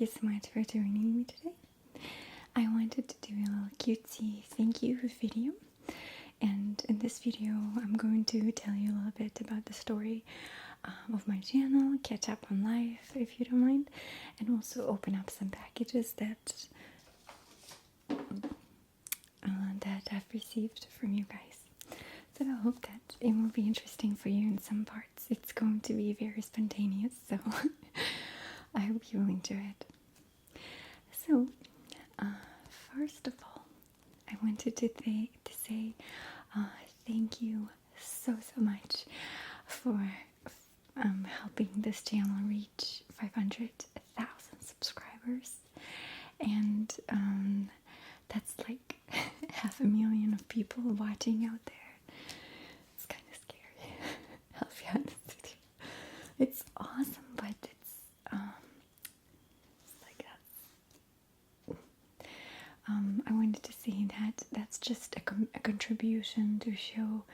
thank you so much for joining me today. I wanted to do a little cutesy thank you video, and in this video I'm going to tell you a little bit about the story of my channel, catch up on life if you don't mind, and also open up some packages that I've received from you guys. So I hope that it will be interesting for you in some parts. It's going to be very spontaneous, so I hope you will enjoy it. So, first of all, I wanted to say thank you so much for helping this channel reach 500,000 subscribers, and that's like 500,000 of people watching out there. It's kind of scary. I'll be honest with you. It's awesome, but it's like that. I wanted to say that that's just a contribution to show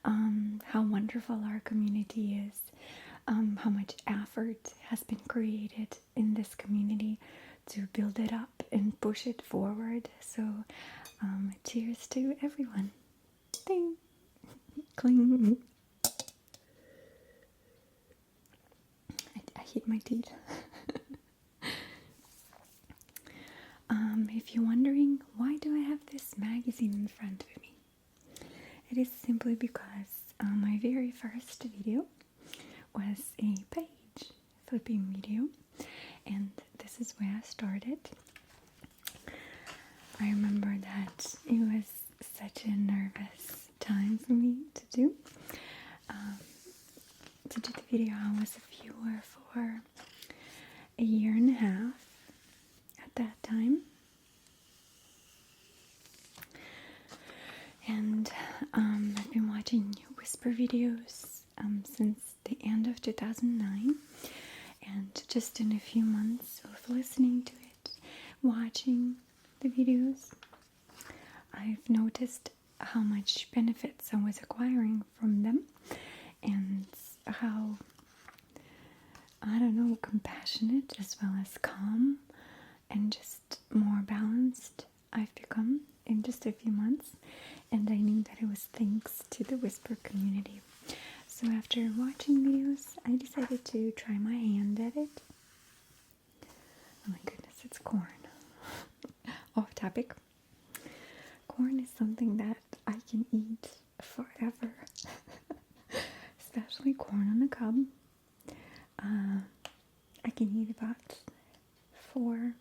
how wonderful our community is, how much effort has been created in this community to build it up and push it forward. So cheers to everyone. Ding. Cling. I hit my teeth. If you're wondering, why do I have this magazine in front of me? It is simply because my very first video was a page flipping video, and this is where I started. I remember that it was such a nervous time for me to do the video. I was a viewer for a year and a half at that time, and I've been watching whisper videos since the end of 2009, and just in a few months of listening to it, watching the videos, I've noticed how much benefits I was acquiring from them, and how, I don't know, compassionate as well as calm and just more balanced I've become in just a few months. And I knew that it was thanks to the whisper community. So after watching videos, I decided to try my hand at it. Oh my goodness, it's corn. Off topic. Corn is something that I can eat forever. Especially corn on the cob. I can eat about 4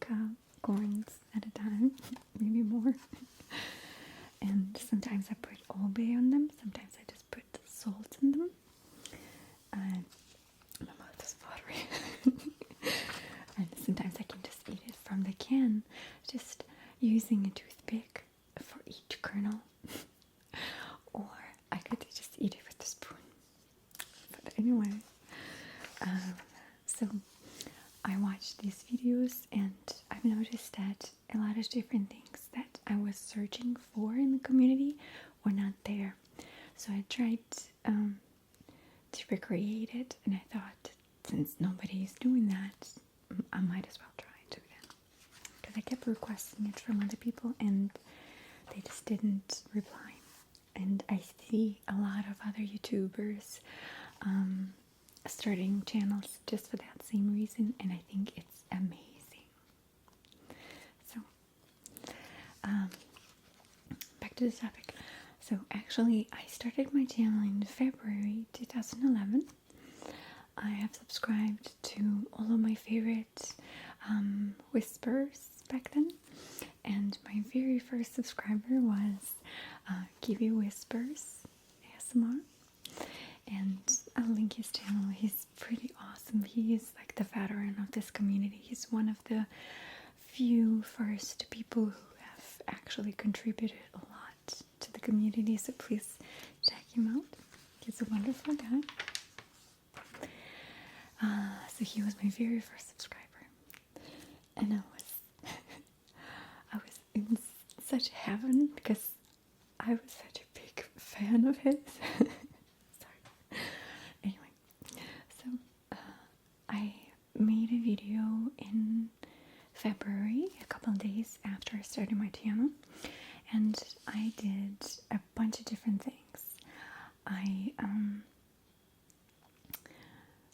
cob corns at a time, maybe more. And sometimes I put Old Bay on them, sometimes I just put salt in them. My mouth is watery. And sometimes I can just eat it from the can, just using a toothpick for each kernel. Or I could just eat it with a spoon. But anyway, so I watched these videos, and I've noticed that a lot of different things that I was searching for in the community were not there. So I tried to recreate it, and I thought, since nobody is doing that, I might as well try to again. Because I kept requesting it from other people, and they just didn't reply. And I see a lot of other YouTubers starting channels just for that same reason, and I think it's amazing. So, back to the topic. So actually, I started my channel in February 2011. I have subscribed to all of my favorite whispers back then, and my very first subscriber was Give Whispers ASMR, and I'll link his channel. He's pretty awesome. He is like the veteran of this community. He's one of the few first people who have actually contributed a lot to the community, so please check him out. He's a wonderful guy. So he was my very first subscriber, and I was in such heaven because I was such a big fan of his. Sorry. Anyway, so I made a video in February, a couple of days after I started my channel, and I did a bunch of different things.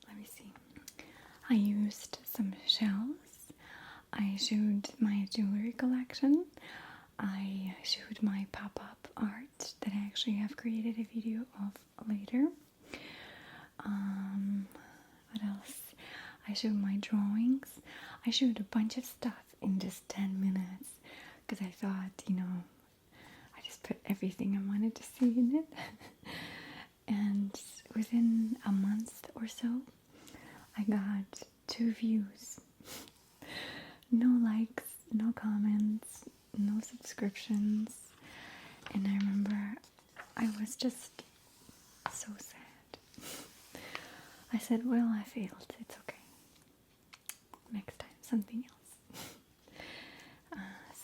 Let me see. I used some shells. I showed my jewelry collection. I showed my pop-up art that I actually have created a video of later. What else? I showed my drawings. I showed a bunch of stuff in just 10 minutes because I thought, I just put everything I wanted to see in it. And within a month or so, I got 2 views. No likes, no comments, no subscriptions. And I remember I was just so sad. I said, well, I failed. It's okay. Next time, something else.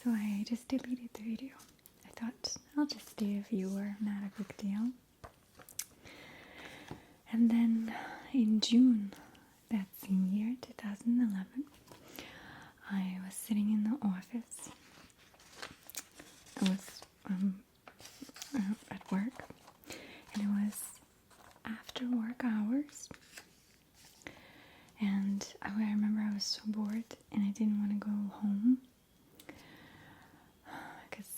So I just deleted the video. I thought, I'll just stay a viewer, not a big deal. And then in June that same year, 2011, I was sitting in the office. I was at work, and it was after work hours. And I remember I was so bored and I didn't want to go home because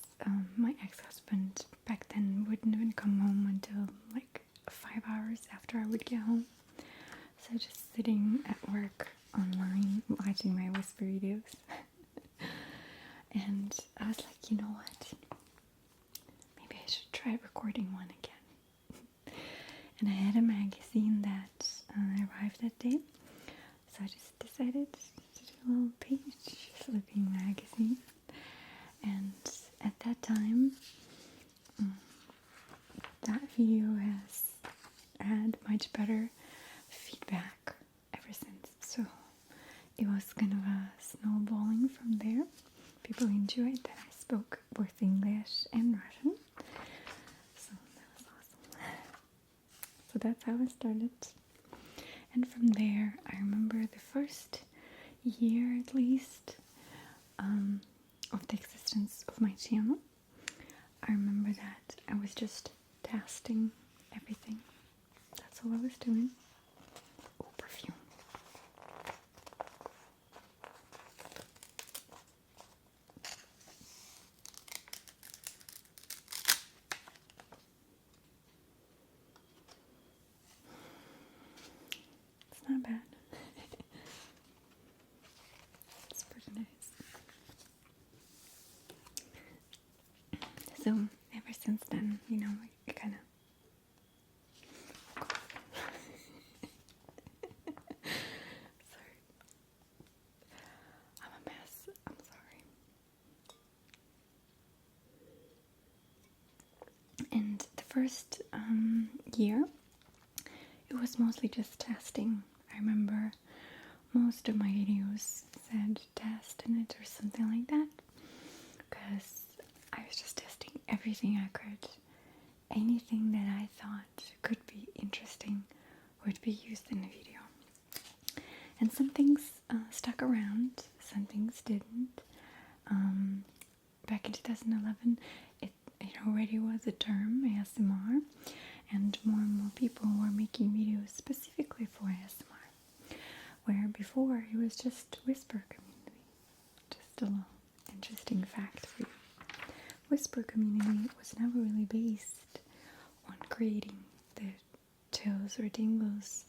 my ex-husband back then wouldn't even come home until like 5 hours after I would get home. So just sitting at work online watching my whisper videos. And I was like, you know what? Maybe I should try recording one again. And I had a magazine that arrived that day. So I just decided to do a little page flipping magazine. And at that time, that video has had much better feedback ever since. So it was kind of a snowballing from there. People enjoyed that I spoke both English and Russian. So that was awesome. So that's how I started. And from there, I remember the first year at least of the existence of my channel. I remember that I was just testing everything. That's all I was doing. Oh, perfume. It's not bad. It's pretty nice. So ever since then, it kind of sorry. I'm a mess. I'm sorry. And the first year, it was mostly just testing. I remember most of my videos said test in it or something like that, because I was just testing everything I could. Anything that I thought could be interesting would be used in the video. And some things stuck around, some things didn't. Back in 2011, it already was a term, ASMR, and more people were making videos specifically for ASMR, where before it was just whisper community. Just a little interesting fact for you. Whisper community was never really based on creating the chills or tingles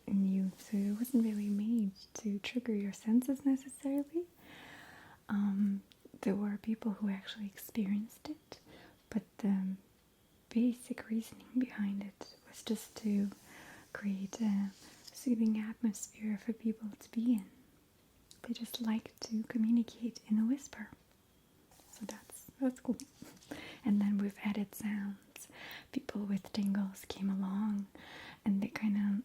in you, so it wasn't really made to trigger your senses necessarily. There were people who actually experienced it, but the basic reasoning behind it was just to create a soothing atmosphere for people to be in. They just like to communicate in a whisper. So that's cool. And then with added sounds, people with tingles came along and they kind of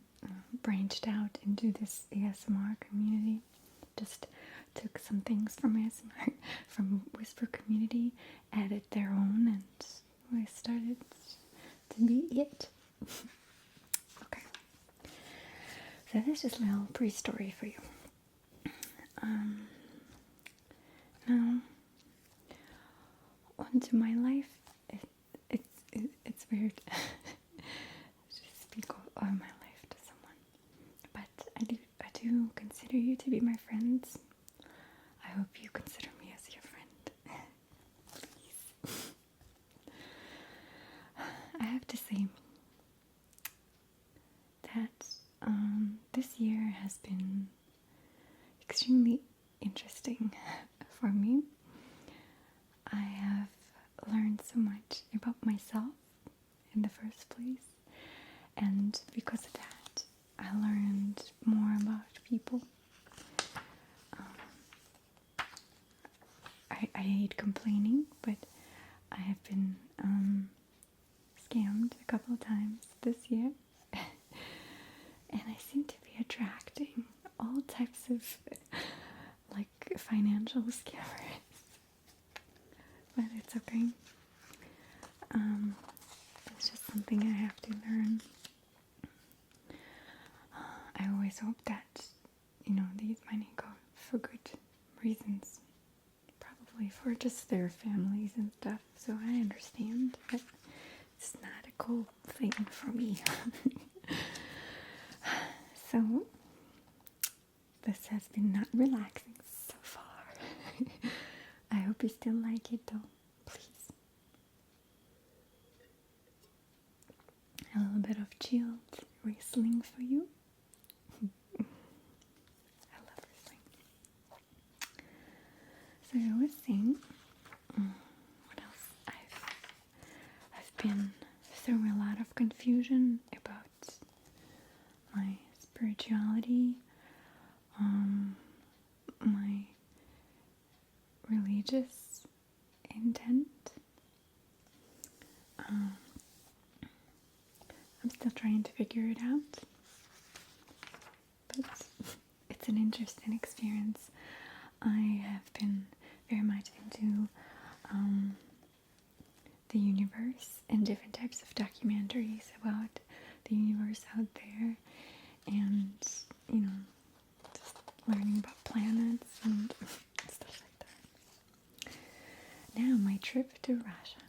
branched out into this ASMR community. Just took some things from ASMR, from whisper community, added their own, and we started to be it. Okay. So this is a little pre-story for you. Now, onto my life. It's weird to speak of my life to someone, but I do consider you to be my friends. I hope you consider me as your friend. Please. I have to say that this year has been extremely interesting for me. I have learned so much about myself in the first place, and because of that, I learned more about people. I hate complaining, but I have been scammed a couple of times this year, and I seem to be attracting all types of like financial scammers, but it's okay. It's just something I have to learn. I always hope that, these money go for good reasons. Probably for just their families and stuff, so I understand, but it's not a cool thing for me. So, this has been not relaxing so far. I hope you still like it though, please. A little bit of chilled whistling for you. I love whistling. So I was saying, what else? I've been through a lot of confusion about my spirituality, my religious intent. I'm still trying to figure it out, but it's an interesting experience. I have been very much into the universe and different types of documentaries about the universe out there, and just learning about planets and stuff like that. Now, my trip to Russia.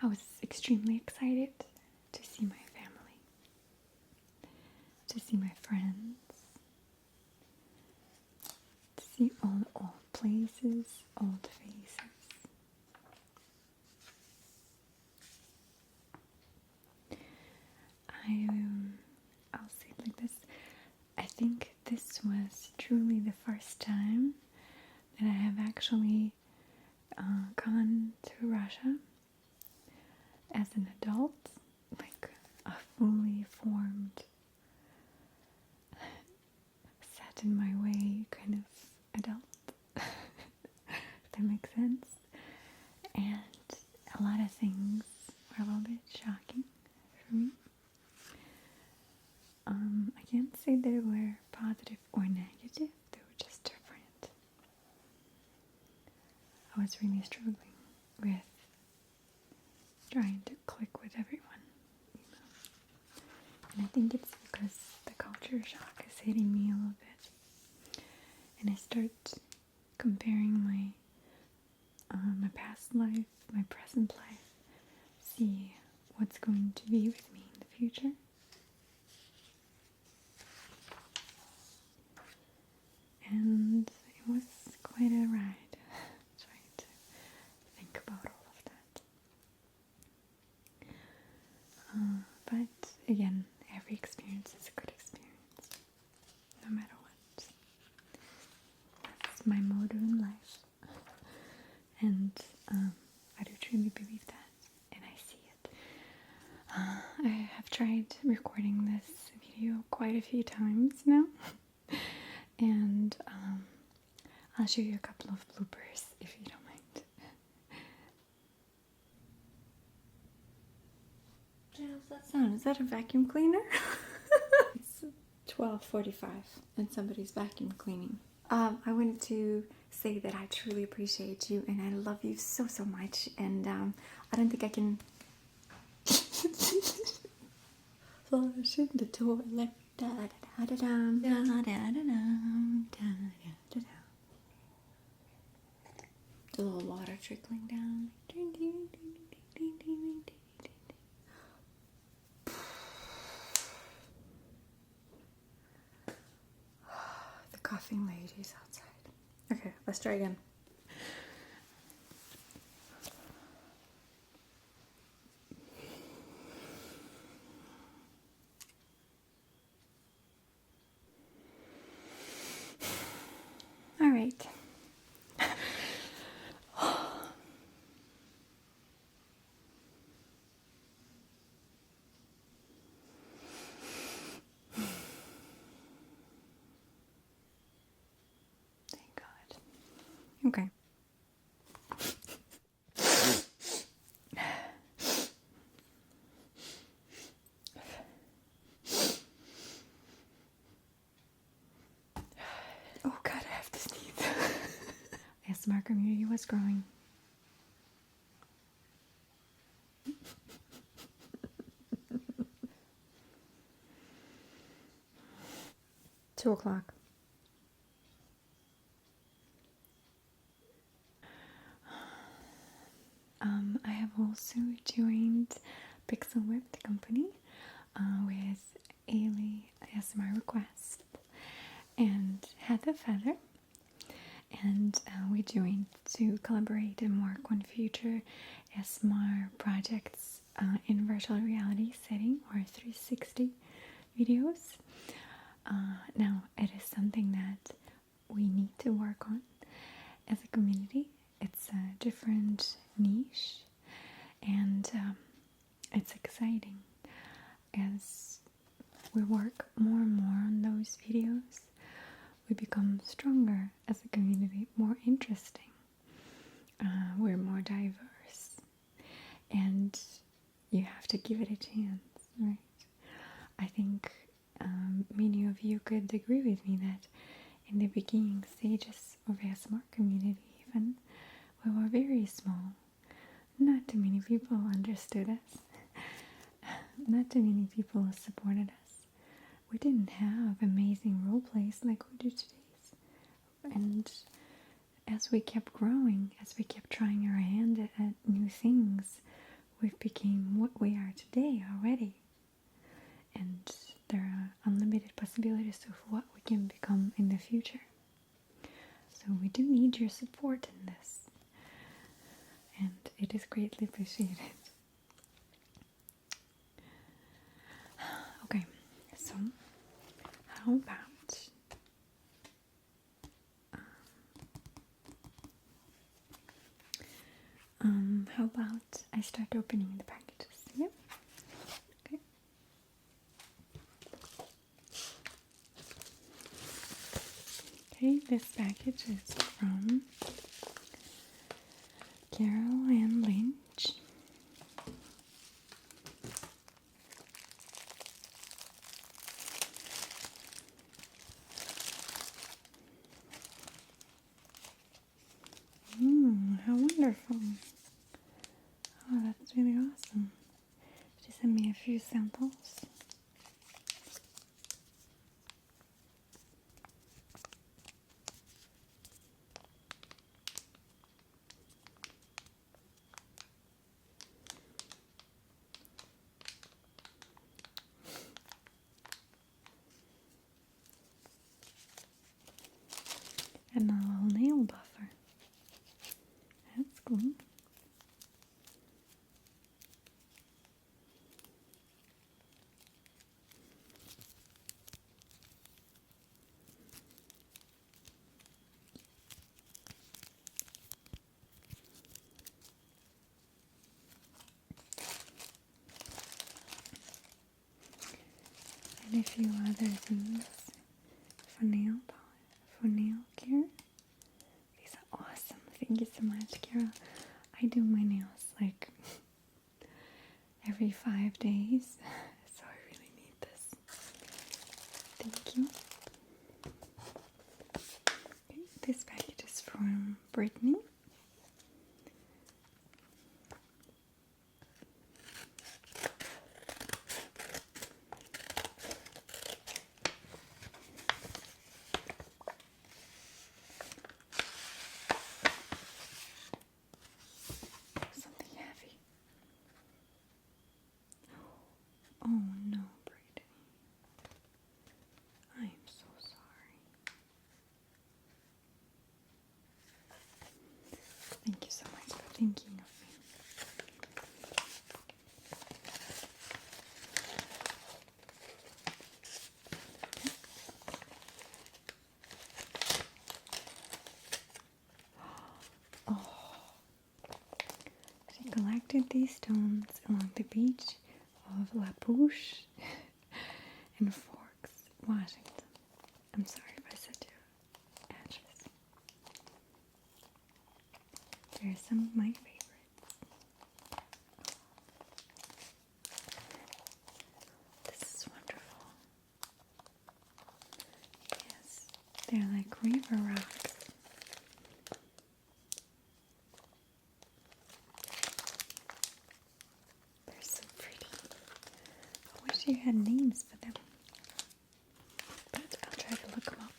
I was extremely excited to see my family, to see my friends, to see all the old places, old faces. I'll say it like this. I think this was truly the first time that I have actually gone to Russia as an adult, like a fully formed, set in my way kind of adult, if that makes sense. And a lot of things were a little bit shocking for me. I can't say they were positive or negative, they were just different. I was really struggling with trying to click with everyone, and I think it's because the culture shock is hitting me a little bit, and I start comparing my past life, my present life, see what's going to be with me in the future. And it was quite a ride trying to think about all of that. But again, every experience is a good experience, no matter what. That's my motto in life. And I do truly believe that, and I see it. I have tried recording this video quite a few times now. And I'll show you a couple of bloopers if you don't mind. How's that sound? Is that a vacuum cleaner? It's 12:45 and somebody's vacuum cleaning. I wanted to say that I truly appreciate you and I love you so, so much. And I don't think I can flush in the toilet. The little water trickling down. The coughing lady's outside. Okay, let's try again. All right. Thank God. Okay. Oh God, I have to sneeze. The ASMR community was growing. Two o'clock. I have also joined Pixel Whip, the company, with Ailey ASMR Request and Heather Feather. And we joined to collaborate and work on future ASMR projects in virtual reality setting or 360 videos. Now, it is something that we need to work on as a community. It's a different niche, and it's exciting as we work more and more on those videos. We become stronger as a community, more interesting. We're more diverse, and you have to give it a chance, right? I think many of you could agree with me that in the beginning stages of ASMR community even, we were very small. Not too many people understood us. Not too many people supported us. We didn't have amazing role plays like we do today. And as we kept growing, as we kept trying our hand at new things, we became what we are today already. And there are unlimited possibilities of what we can become in the future. So we do need your support in this. And it is greatly appreciated. Okay, so how about I start opening the packages? Yep. Okay. Okay, this package is from Carol Ann Lynch. How wonderful. Oh, that's really awesome. She sent me a few samples. And a little nail buffer. That's cool. And a few other things for nail care. These are awesome. Thank you so much, Carol. I do my nails like every 5 days, so I really need this. Thank you. thinking of me. Oh, she collected these stones along the beach of La Pouche in Forks, Washington. I'm sorry if I said your address. There are some of my favorites. This is wonderful. Yes, they're like river rocks. They're so pretty. I wish you had names for them. But I'll try to look them up.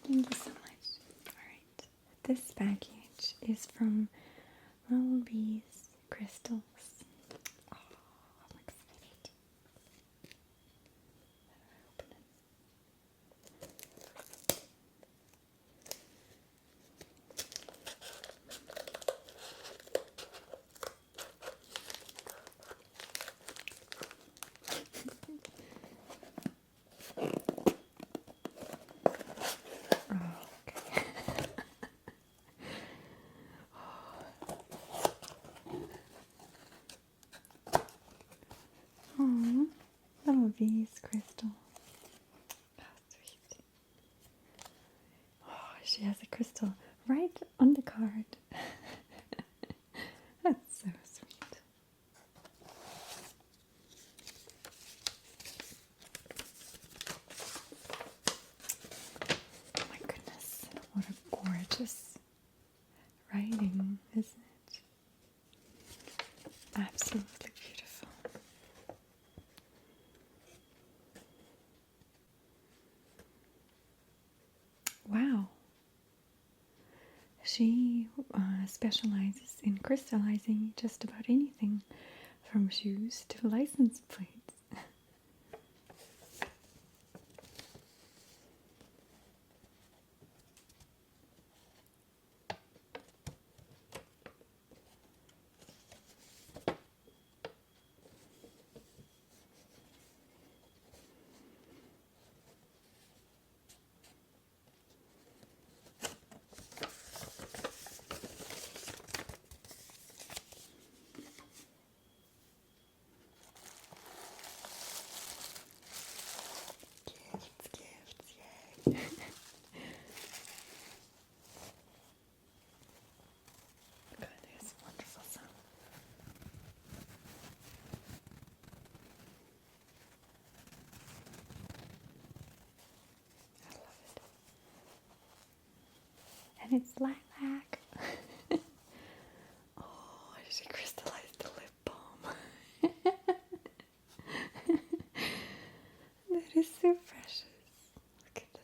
Thank you so much. Alright. This package is from Lullaby's Crystals. Oh, I'm excited. Open it. Oh, Lullaby's Crystal. How sweet. Oh, she has a crystal right on the card. That's so sweet. Oh my goodness, what a gorgeous writing, isn't it? Absolutely beautiful. Wow. She specializes in crystallizing just about anything, from shoes to license plates. Gifts, yay. God, it's a wonderful sound. I love it. And it's lilac. Oh, she crystallized the lip balm. That is so precious. Look at this.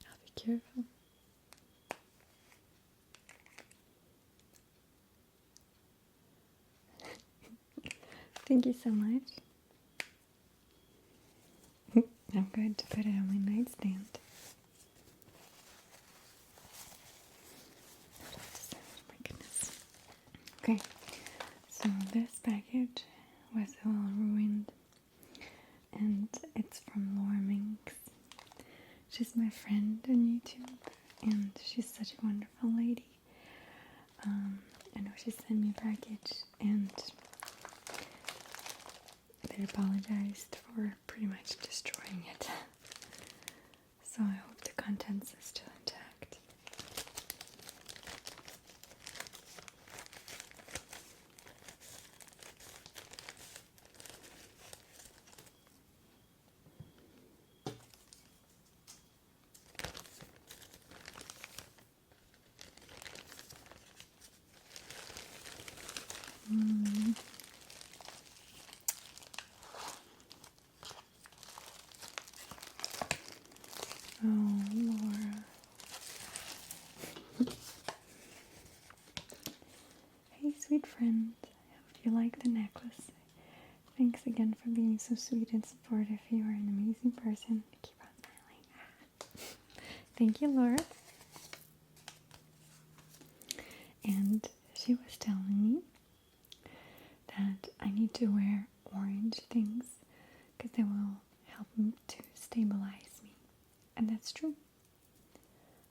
I'll be careful. Thank you so much. I'm going to put it on my nightstand. Oh my goodness. Okay, so this package was all ruined, and it's from Laura Minx. She's my friend on YouTube, and she's such a wonderful lady. I know she sent me a package, and they apologized for pretty much destroying it. So I hope the contents are still intact. Oh, Laura. Hey, sweet friend. you like the necklace, thanks again for being so sweet and supportive. You are an amazing person. Keep on smiling. Thank you, Laura. And she was telling me that I need to wear orange things because they will help me to stabilize me. And that's true.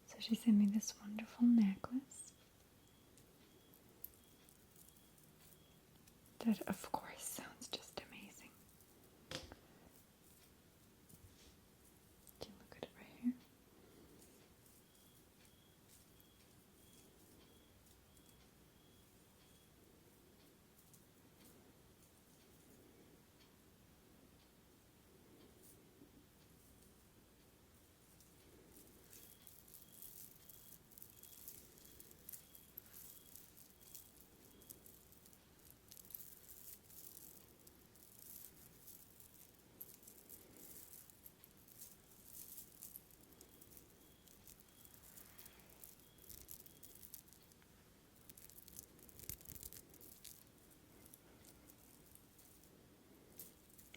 So she sent me this wonderful necklace that, of course, sounds just amazing. Can you look at it right here?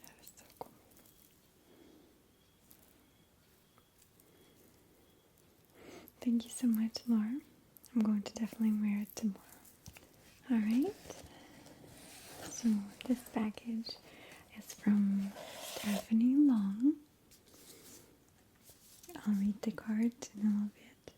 That is so cool. Thank you so much, Laura. I'm going to definitely wear it tomorrow. Alright. So this package is from Stephanie Long. I'll read the card in a little bit.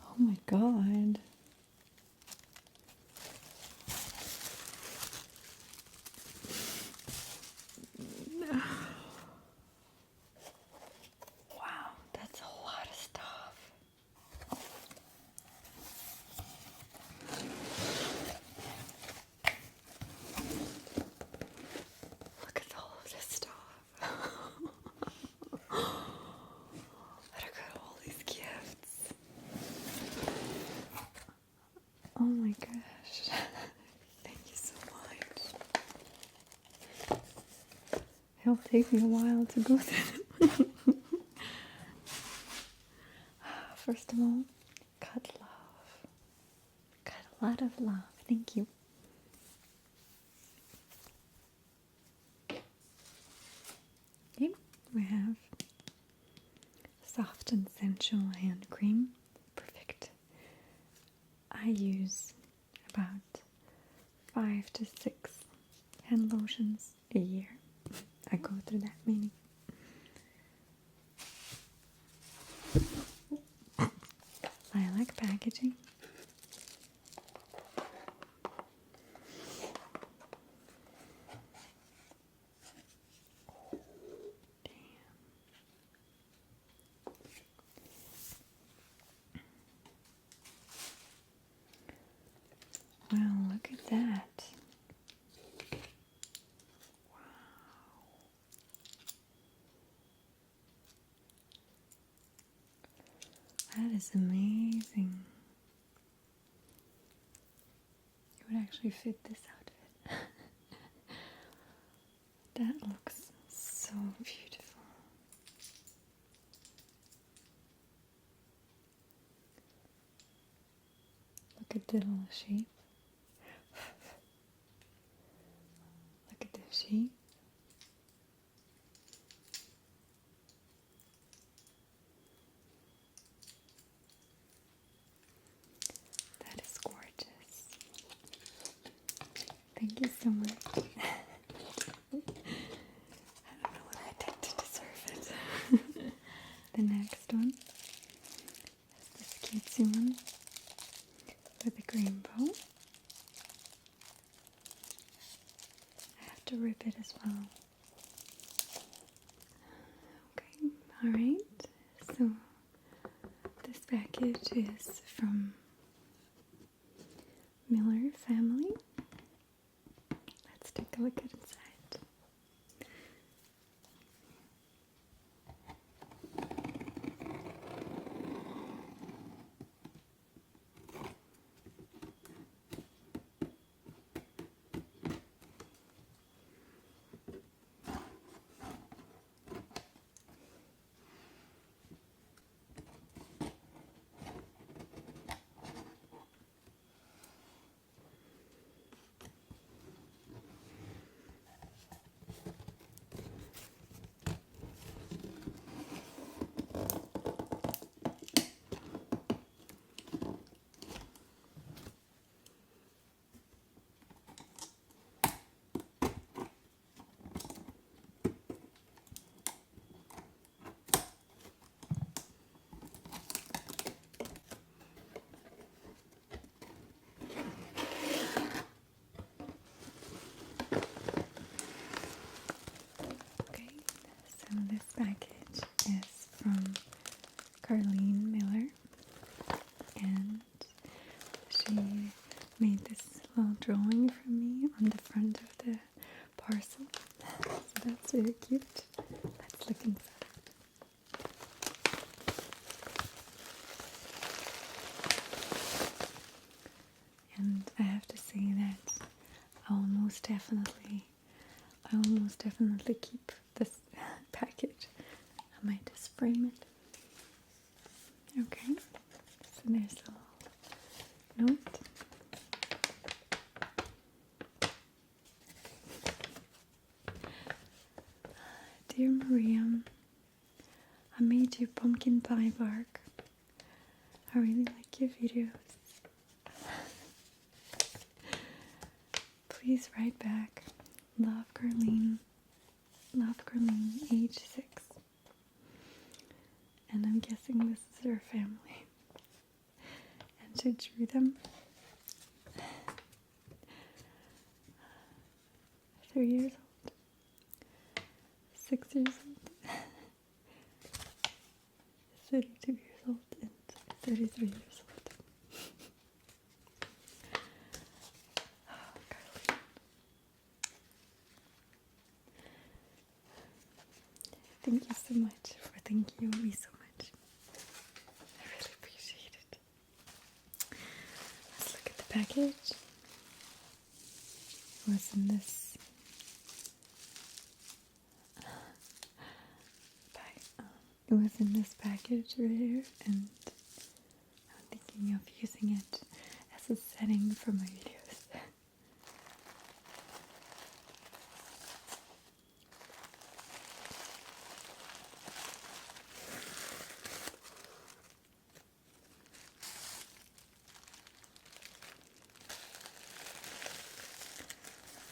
Oh my god. Wow, that's a lot of stuff. Look at all of this stuff. Look at all these gifts. Oh my gosh. Thank you so much. It'll take me a while to go through them. First of all, cut love. Cut a lot of love. Thank you. Okay, we have soft and sensual hand cream. Perfect. I use about 5 to 6 hand lotions a year. I go through that many. Lilac packaging. Well, look at that. Wow. That is amazing. It would actually fit this outfit. That looks so beautiful. Look at the little shape. Look at the shape. That is gorgeous. Thank you so much. I don't know what I did to deserve it. The next one is this cutesy one with a rainbow. I have to rip it as well. Okay, alright. So this package is from Miller Family. Let's take a look at inside. this package is from Carlene Miller, and she made this little drawing for me on the front of the parcel. So that's really cute. Let's look inside. And I have to say that I will most definitely keep this package. I might just frame it. Okay, so there's a little note. Dear Maria, I made you pumpkin pie bark. I really like your videos. Please write back. Love Carlene, age 6. And I'm guessing this is her family. And she drew them. 3 years old, 6 years old, 32 years old, and 33 years old. Oh, Carlene. Thank you so much for thanking me so much. I really appreciate it. Let's look at the package. What's in this? It was in this package right here, and I'm thinking of using it as a setting for my videos.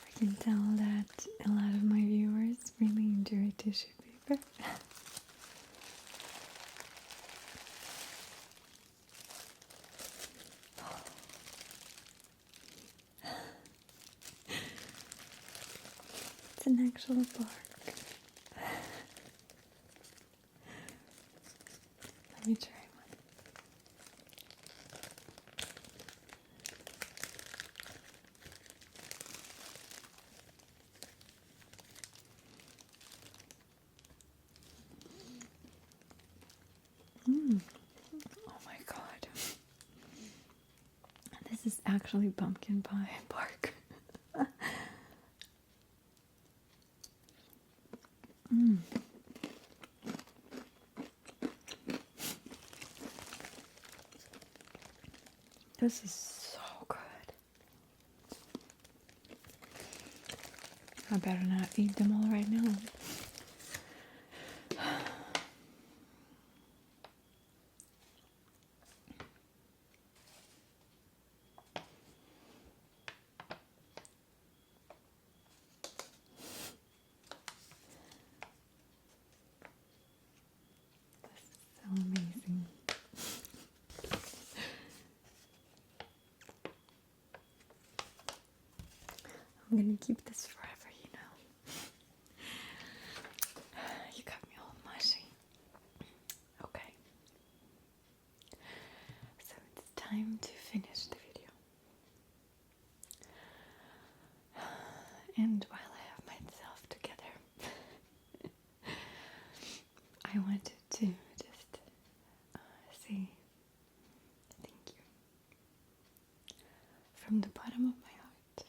I can tell that a lot of my viewers really enjoy tissue paper. It's an actual bark. Let me try one. Oh my god. This is actually pumpkin pie bark. This is so good. I better not eat them all right now. This is so amazing. I'm gonna keep this forever, you know. You got me all mushy. Okay. So it's time to finish the video. And while I have myself together, I wanted to just say thank you from the bottom of my heart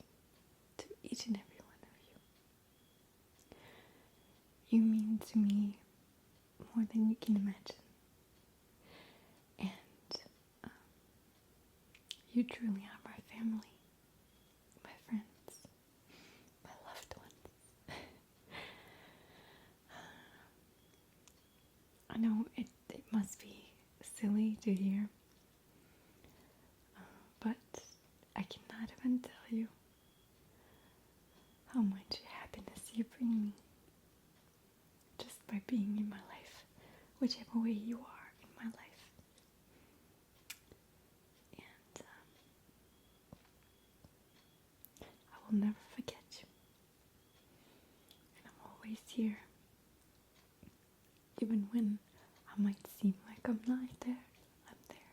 to each and every one of you. You mean to me more than you can imagine. And you truly are my family, my friends, my loved ones. I know it must be silly to hear, but I cannot even tell you how much happiness you bring me just by being in my life, whichever way you are in my life. And I will never forget you. And I'm always here even when I might seem like I'm not there, I'm there.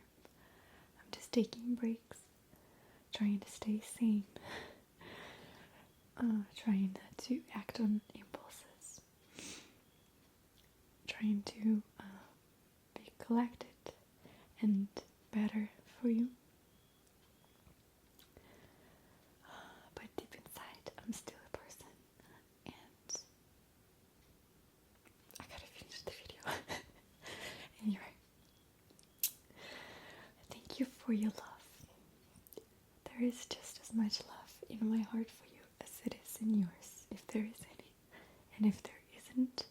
I'm just taking breaks, trying to stay sane, trying not to act on impulses, trying to be collected and better for you. But deep inside, I'm still a person, and I gotta finish the video. Anyway, thank you for your love. There is just as much love in my heart for you as it is in yours, if there is any. And if there isn't,